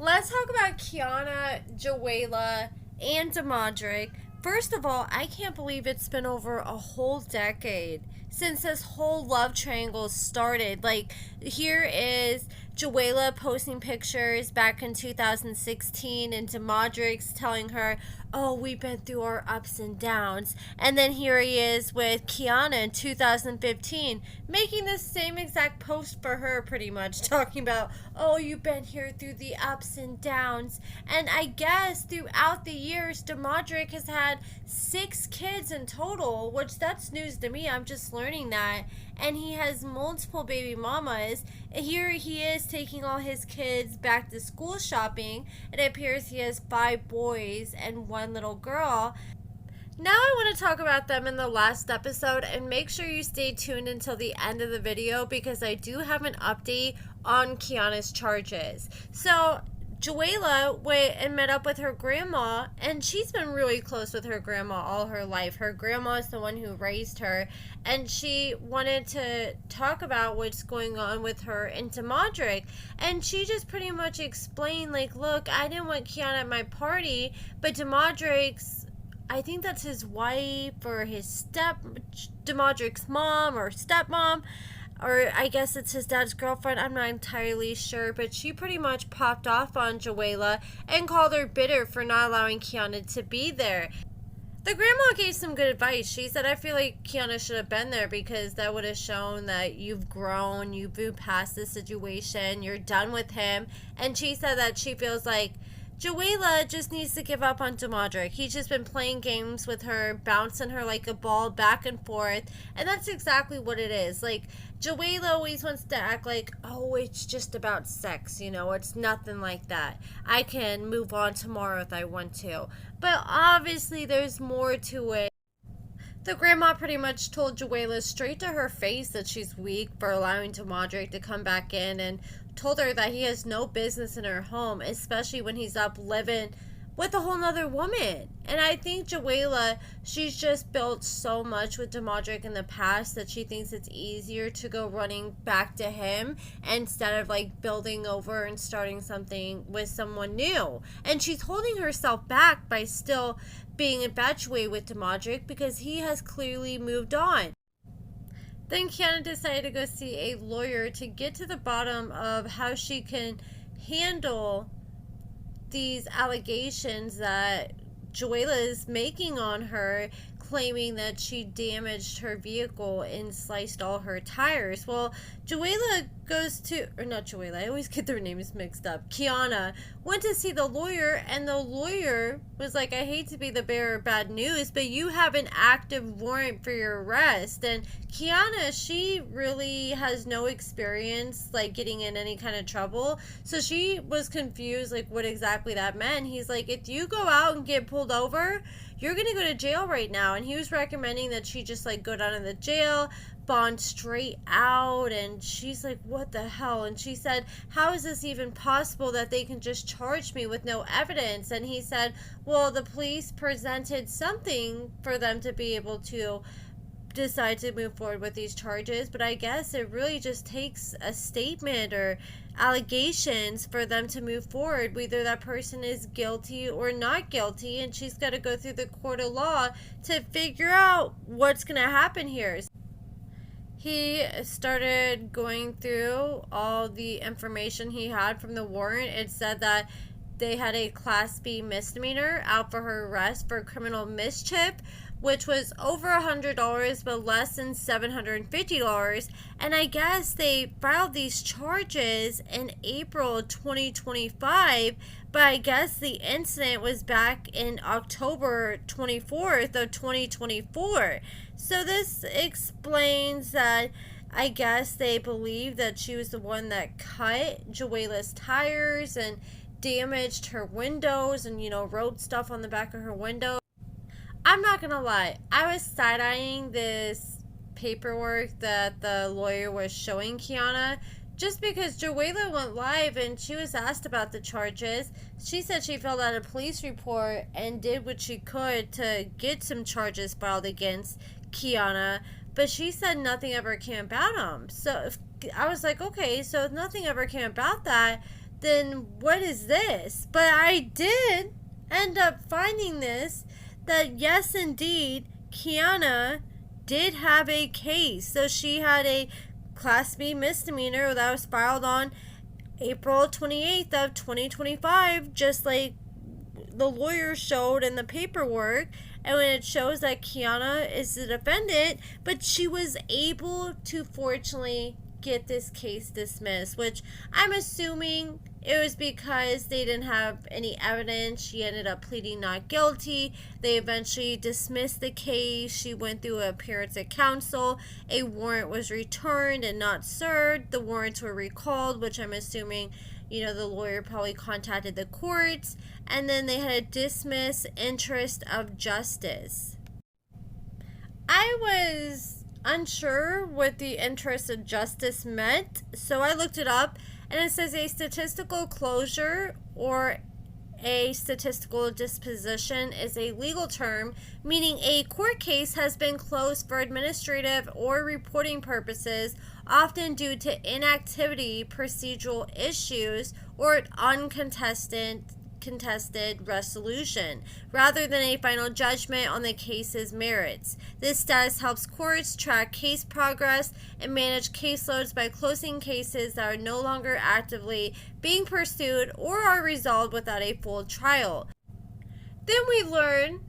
let's talk about Quiana, Joella, and Demadric. First of all, I can't believe it's been over a whole decade since this whole love triangle started. Like, here is Joella posting pictures back in 2016, and Demadric's telling her, "Oh, we've been through our ups and downs." And then here he is with Quiana in 2015, making the same exact post for her, pretty much, talking about, "Oh, you've been here through the ups and downs." And I guess throughout the years, Demadric has had 6 kids in total, which that's news to me. I'm just learning that. And he has multiple baby mamas. Here he is taking all his kids back to school shopping. It appears he has 5 boys and 1 little girl. Now I want to talk about them in the last episode, and make sure you stay tuned until the end of the video because I do have an update on Quiana's charges. So Joella went and met up with her grandma, and she's been really close with her grandma all her life. Her grandma is the one who raised her, and she wanted to talk about what's going on with her and Demadric. And she just pretty much explained, like, look, I didn't want Quiana at my party, but Demadric's, I think that's his wife or Demadric's mom or stepmom, or I guess it's his dad's girlfriend, I'm not entirely sure, but she pretty much popped off on Joella and called her bitter for not allowing Quiana to be there. The grandma gave some good advice. She said, I feel like Quiana should have been there because that would have shown that you've grown, you've moved past the situation, you're done with him. And she said that she feels like Joella just needs to give up on Demadric. He's just been playing games with her, bouncing her like a ball back and forth. And that's exactly what it is. Like, Joella always wants to act like, oh, it's just about sex, you know, it's nothing like that. I can move on tomorrow if I want to. But obviously there's more to it. The grandma pretty much told Joella straight to her face that she's weak for allowing Demadric to come back in, and told her that he has no business in her home, especially when he's up living with a whole nother woman. And I think Joella, she's just built so much with Demadric in the past that she thinks it's easier to go running back to him instead of like building over and starting something with someone new. And she's holding herself back by still being infatuated with Demadric because he has clearly moved on. Then Quiana decided to go see a lawyer to get to the bottom of how she can handle these allegations that Joella is making on her, claiming that she damaged her vehicle and sliced all her tires. Well, Joella goes to, or not Joella, I always get their names mixed up. Quiana went to see the lawyer, and the lawyer was like, I hate to be the bearer of bad news, but you have an active warrant for your arrest. And Quiana, she really has no experience like getting in any kind of trouble, so she was confused like what exactly that meant. He's like, if you go out and get pulled over, you're gonna go to jail right now. And he was recommending that she just like go down to the jail, bond straight out. And she's like, what the hell? And she said, how is this even possible that they can just charge me with no evidence? And he said, well, the police presented something for them to be able to decide to move forward with these charges, but I guess it really just takes a statement or allegations for them to move forward, whether that person is guilty or not guilty, and she's got to go through the court of law to figure out what's going to happen here. He started going through all the information he had from the warrant. It said that they had a Class B misdemeanor out for her arrest for criminal mischief, which was over $100 but less than $750. And I guess they filed these charges in April 2025, but I guess the incident was back in October 24th of 2024. So this explains that I guess they believe that she was the one that cut Joella's tires and damaged her windows and, you know, wrote stuff on the back of her window. I'm not gonna lie, I was side-eyeing this paperwork that the lawyer was showing Quiana just because Joella went live and she was asked about the charges. She said she filled out a police report and did what she could to get some charges filed against Quiana, but she said nothing ever came about them. So I was like, okay, so if nothing ever came about that, then what is this? But I did end up finding this, that yes, indeed, Quiana did have a case. So she had a Class B misdemeanor that was filed on April 28th of 2025, just like the lawyer showed in the paperwork. And when it shows that Quiana is the defendant, but she was able to fortunately get this case dismissed, which I'm assuming it was because they didn't have any evidence. She ended up pleading not guilty. They eventually dismissed the case. She went through an appearance at counsel. A warrant was returned and not served. The warrants were recalled, which I'm assuming, the lawyer probably contacted the courts. And then they had to dismiss interest of justice. I was unsure what the interest of justice meant, so I looked it up, and it says a statistical closure or a statistical disposition is a legal term meaning a court case has been closed for administrative or reporting purposes, often due to inactivity, procedural issues, or uncontested resolution, rather than a final judgment on the case's merits. This status helps courts track case progress and manage caseloads by closing cases that are no longer actively being pursued or are resolved without a full trial. Then we learn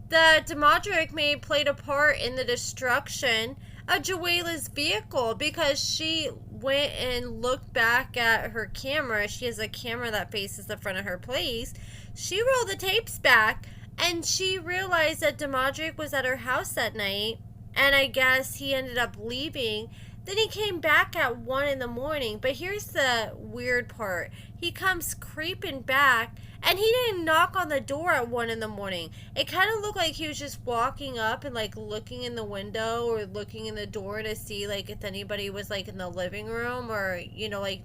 that Demadrick may have played a part in the destruction of Joella's vehicle because she went and looked back at her camera. She has a camera that faces the front of her place. She rolled the tapes back and she realized that Demadrick was at her house that night, and I guess he ended up leaving. Then he came back at 1 in the morning. But here's the weird part. He comes creeping back, and he didn't knock on the door at 1 in the morning. It kind of looked like he was just walking up and, looking in the window or looking in the door to see, if anybody was, in the living room or,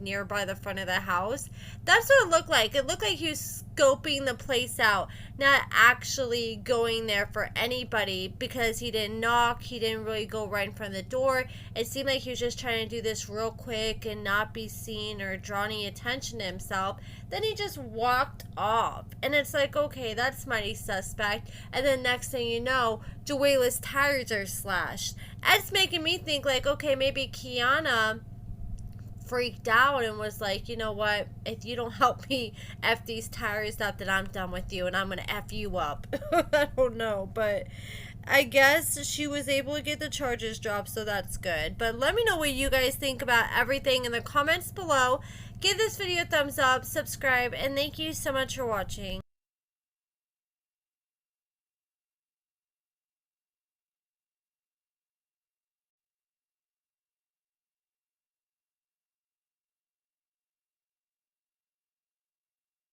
nearby the front of the house. That's what it looked like. It looked like he was scoping the place out, not actually going there for anybody, because he didn't knock. He didn't really go right in front of the door. It seemed like he was just trying to do this real quick and not be seen or draw any attention to himself. Then he just walked off. And it's like, okay, that's mighty suspect. And then next thing you know, Joella's tires are slashed. That's making me think, okay, maybe Quiana freaked out and was like, you know what, if you don't help me F these tires up, then I'm done with you and I'm going to F you up. I don't know, but I guess she was able to get the charges dropped, so that's good. But let me know what you guys think about everything in the comments below. Give this video a thumbs up, subscribe, and thank you so much for watching.